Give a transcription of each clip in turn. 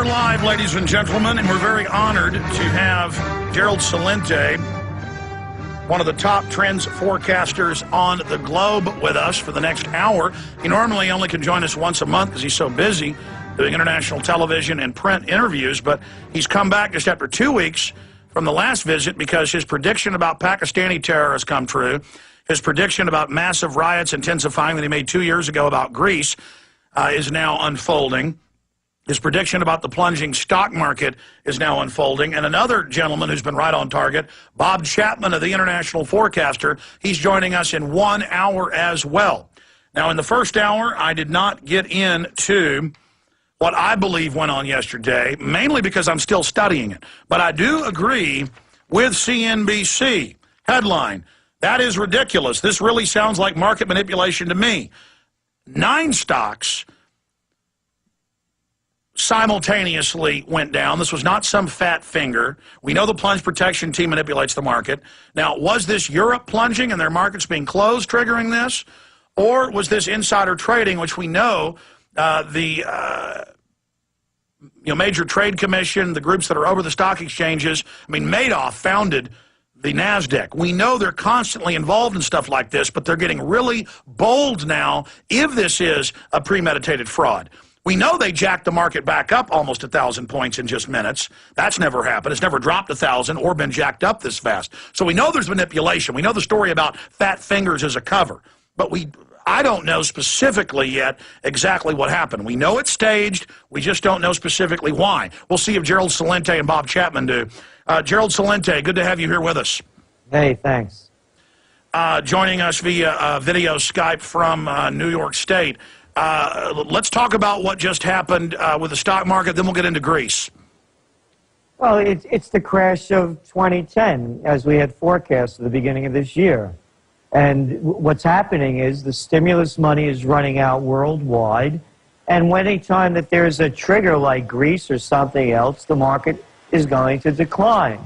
are live, ladies and gentlemen, and we're very honored to have Gerald Celente, one of the top trends forecasters on the globe, with us for the next hour. He normally only can join us once a month because he's so busy doing international television and print interviews, but he's come back just after 2 weeks from the last visit because his prediction about Pakistani terror has come true. His prediction about massive riots intensifying that he made 2 years ago about Greece is now unfolding. His prediction about the plunging stock market is now unfolding. And another gentleman who's been right on target, Bob Chapman of the International Forecaster, he's joining us in 1 hour as well. Now, in the first hour, I did not get into what I believe went on yesterday, mainly because I'm still studying it. But I do agree with CNBC. Headline, that is ridiculous. This really sounds like market manipulation to me. 9 stocks simultaneously went down. This was not some fat finger. We know the plunge protection team manipulates the market. Now, was this Europe plunging and their markets being closed triggering this? Or was this insider trading, which we know the major trade commission, the groups that are over the stock exchanges, I mean, Madoff founded the NASDAQ. We know they're constantly involved in stuff like this, but they're getting really bold now if this is a premeditated fraud. We know they jacked the market back up almost 1,000 points in just minutes. That's never happened. It's never dropped 1,000 or been jacked up this fast. So we know there's manipulation. We know the story about fat fingers is a cover. But I don't know specifically yet exactly what happened. We know it's staged. We just don't know specifically why. We'll see if Gerald Celente and Bob Chapman do. Gerald Celente, good to have you here with us. Hey, thanks. Joining us via video Skype from New York State. Let's talk about what just happened with the stock market, then we'll get into Greece. Well, it's the crash of 2010, as we had forecast at the beginning of this year. And what's happening is the stimulus money is running out worldwide, and any time that there's a trigger like Greece or something else, the market is going to decline.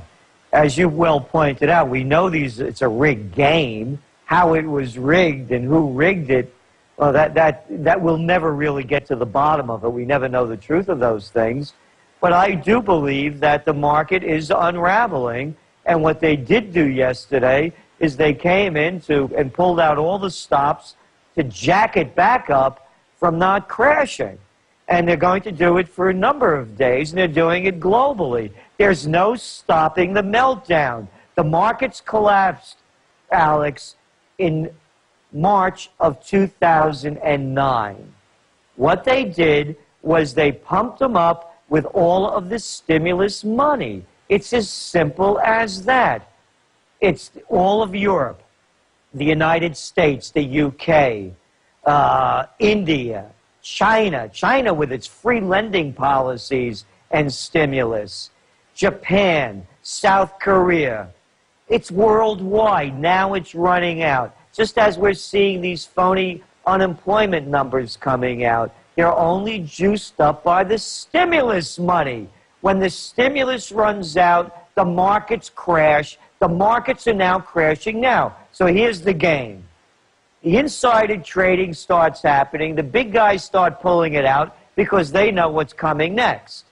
As you well pointed out, we know it's a rigged game. How it was rigged and who rigged it, well, that we'll never really get to the bottom of it. We never know the truth of those things. But I do believe that the market is unraveling, and what they did do yesterday is they came in and pulled out all the stops to jack it back up from not crashing. And they're going to do it for a number of days, and they're doing it globally. There's no stopping the meltdown. The markets collapsed, Alex, in March of 2009. What they did was they pumped them up with all of the stimulus money. It's as simple as that. It's all of Europe, the United States, the UK, India, China with its free lending policies and stimulus, Japan, South Korea. It's worldwide. Now it's running out. Just as we're seeing these phony unemployment numbers coming out, they're only juiced up by the stimulus money. When the stimulus runs out, the markets crash. The markets are now crashing now. So here's the game. The insider trading starts happening. The big guys start pulling it out because they know what's coming next.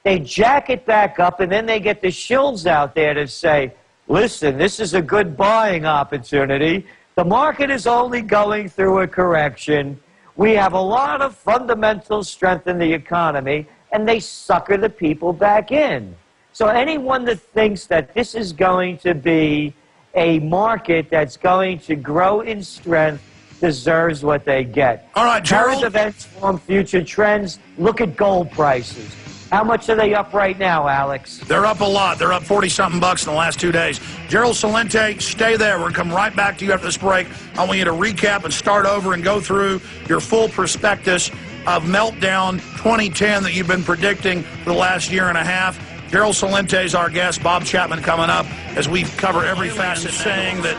They jack it back up, and then they get the shills out there to say, listen, this is a good buying opportunity. The market is only going through a correction. We have a lot of fundamental strength in the economy, and they sucker the people back in. So anyone that thinks that this is going to be a market that's going to grow in strength deserves what they get. All right, Gerald. Current events form future trends. Look at gold prices. How much are they up right now, Alex? They're up a lot. They're up 40-something bucks in the last 2 days. Gerald Celente, stay there. We're going to come right back to you after this break. I want you to recap and start over and go through your full prospectus of Meltdown 2010 that you've been predicting for the last year and a half. Gerald Celente is our guest. Bob Chapman coming up as we cover every facet, saying that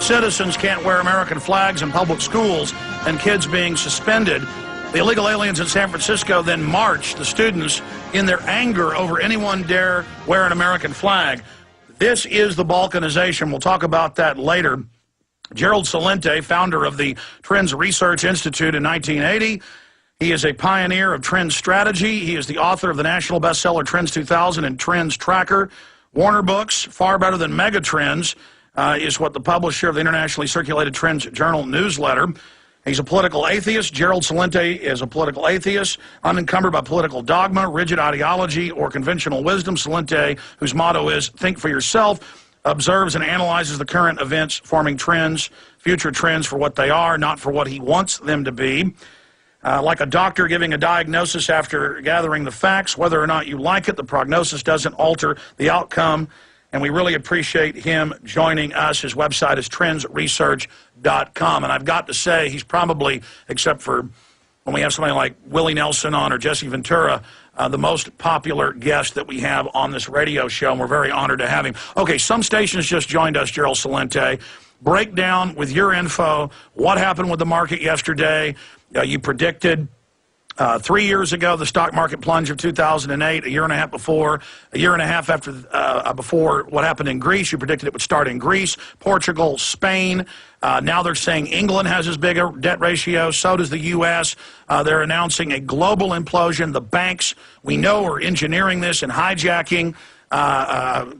citizens can't wear American flags in public schools and kids being suspended. The illegal aliens in San Francisco then marched the students in their anger over anyone dare wear an American flag. This is the balkanization. We'll talk about that later. Gerald Celente, founder of the Trends Research Institute in 1980. He is a pioneer of trend strategy. He is the author of the national bestseller Trends 2000 and Trends Tracker. Warner Books, far better than Megatrends, is what the publisher of the internationally circulated Trends Journal newsletter. He's a political atheist. Gerald Celente is a political atheist, unencumbered by political dogma, rigid ideology, or conventional wisdom. Celente, whose motto is think for yourself, observes and analyzes the current events, forming trends, future trends for what they are, not for what he wants them to be. Like a doctor giving a diagnosis after gathering the facts, whether or not you like it, the prognosis doesn't alter the outcome. And we really appreciate him joining us. His website is trendsresearch.com. And I've got to say, he's probably, except for when we have somebody like Willie Nelson on or Jesse Ventura, the most popular guest that we have on this radio show, and we're very honored to have him. Okay, some stations just joined us, Gerald Celente. Break down with your info what happened with the market yesterday. You predicted 3 years ago the stock market plunge of 2008, a year and a half before, a year and a half after before what happened in Greece. You predicted it would start in Greece, Portugal, Spain. Now they're saying England has as big a debt ratio. So does the U.S. They're announcing a global implosion. The banks, we know, are engineering this and hijacking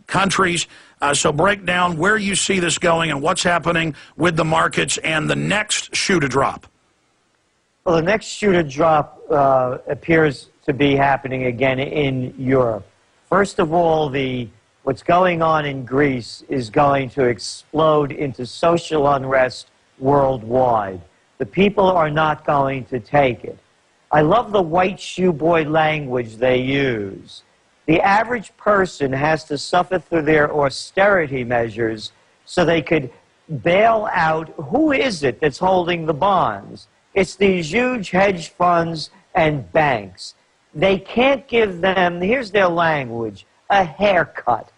countries. So break down where you see this going and what's happening with the markets and the next shoe to drop. Well, the next shoe to drop appears to be happening again in Europe. First of all, what's going on in Greece is going to explode into social unrest worldwide. The people are not going to take it. I love the white shoe boy language they use. The average person has to suffer through their austerity measures so they could bail out. Who is it that's holding the bonds? It's these huge hedge funds and banks. They can't give them, here's their language, a haircut.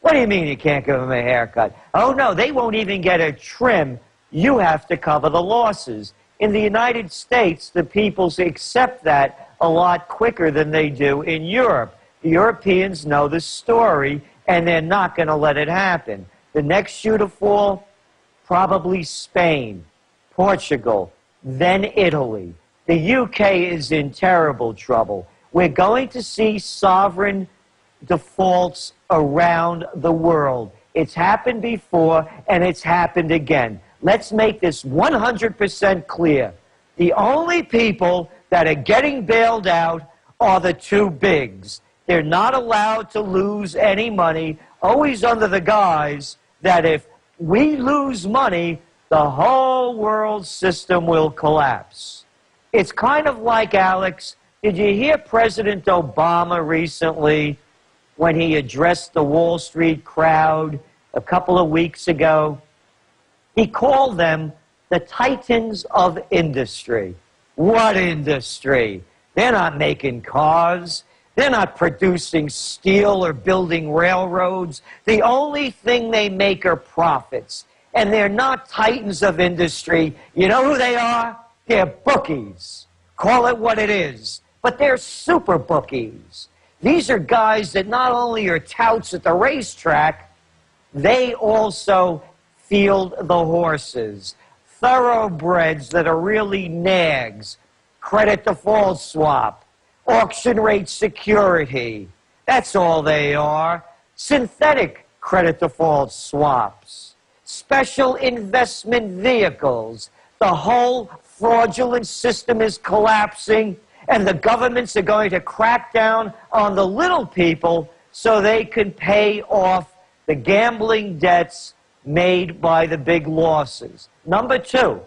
What do you mean you can't give them a haircut? Oh, no, they won't even get a trim. You have to cover the losses. In the United States, the people accept that a lot quicker than they do in Europe. The Europeans know the story, and they're not going to let it happen. The next shoe to fall, probably Spain, Portugal, then Italy. The UK is in terrible trouble. We're going to see sovereign defaults around the world. It's happened before, and it's happened again. Let's make this 100% clear. The only people that are getting bailed out are the two bigs. They're not allowed to lose any money, always under the guise that if we lose money, the whole world system will collapse. It's kind of like, Alex, did you hear President Obama recently when he addressed the Wall Street crowd a couple of weeks ago? He called them the titans of industry. What industry? They're not making cars. They're not producing steel or building railroads. The only thing they make are profits. And they're not titans of industry. You know who they are? They're bookies. Call it what it is. But they're super bookies. These are guys that not only are touts at the racetrack, they also field the horses. Thoroughbreds that are really nags. Credit default swap. Auction rate security. That's all they are. Synthetic credit default swaps. Special investment vehicles. The whole fraudulent system is collapsing, and the governments are going to crack down on the little people so they can pay off the gambling debts made by the big losses. Number two,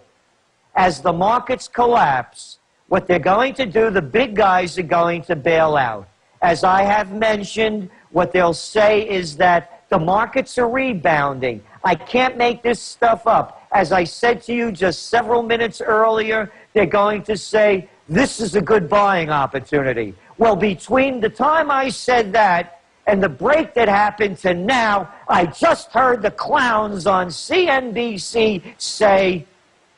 as the markets collapse, what they're going to do, the big guys are going to bail out. As I have mentioned, what they'll say is that the markets are rebounding. I can't make this stuff up. As I said to you just several minutes earlier, they're going to say, this is a good buying opportunity. Well, between the time I said that and the break that happened to now, I just heard the clowns on CNBC say,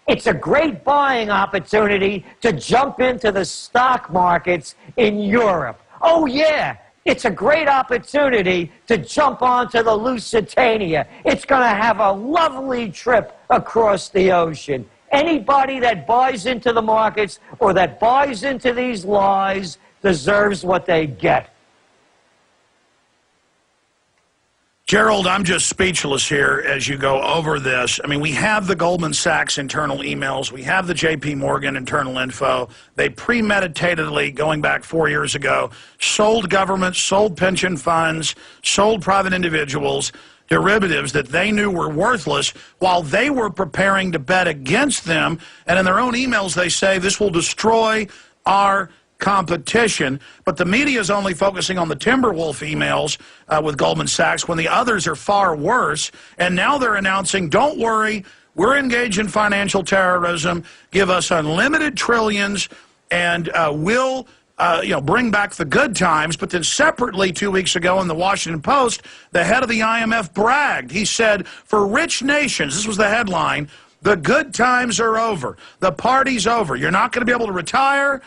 it's a great buying opportunity to jump into the stock markets in Europe. Oh, yeah. It's a great opportunity to jump onto the Lusitania. It's going to have a lovely trip across the ocean. Anybody that buys into the markets or that buys into these lies deserves what they get. Gerald, I'm just speechless here as you go over this. I mean, we have the Goldman Sachs internal emails. We have the J.P. Morgan internal info. They premeditatedly, going back 4 years ago, sold governments, sold pension funds, sold private individuals derivatives that they knew were worthless while they were preparing to bet against them. And in their own emails, they say this will destroy our competition, but the media is only focusing on the Timberwolf emails with Goldman Sachs when the others are far worse. And now they're announcing, don't worry, we're engaged in financial terrorism, give us unlimited trillions, and we'll bring back the good times. But then separately 2 weeks ago in the Washington Post, the head of the IMF bragged. He said, for rich nations, this was the headline, the good times are over. The party's over. You're not going to be able to retire.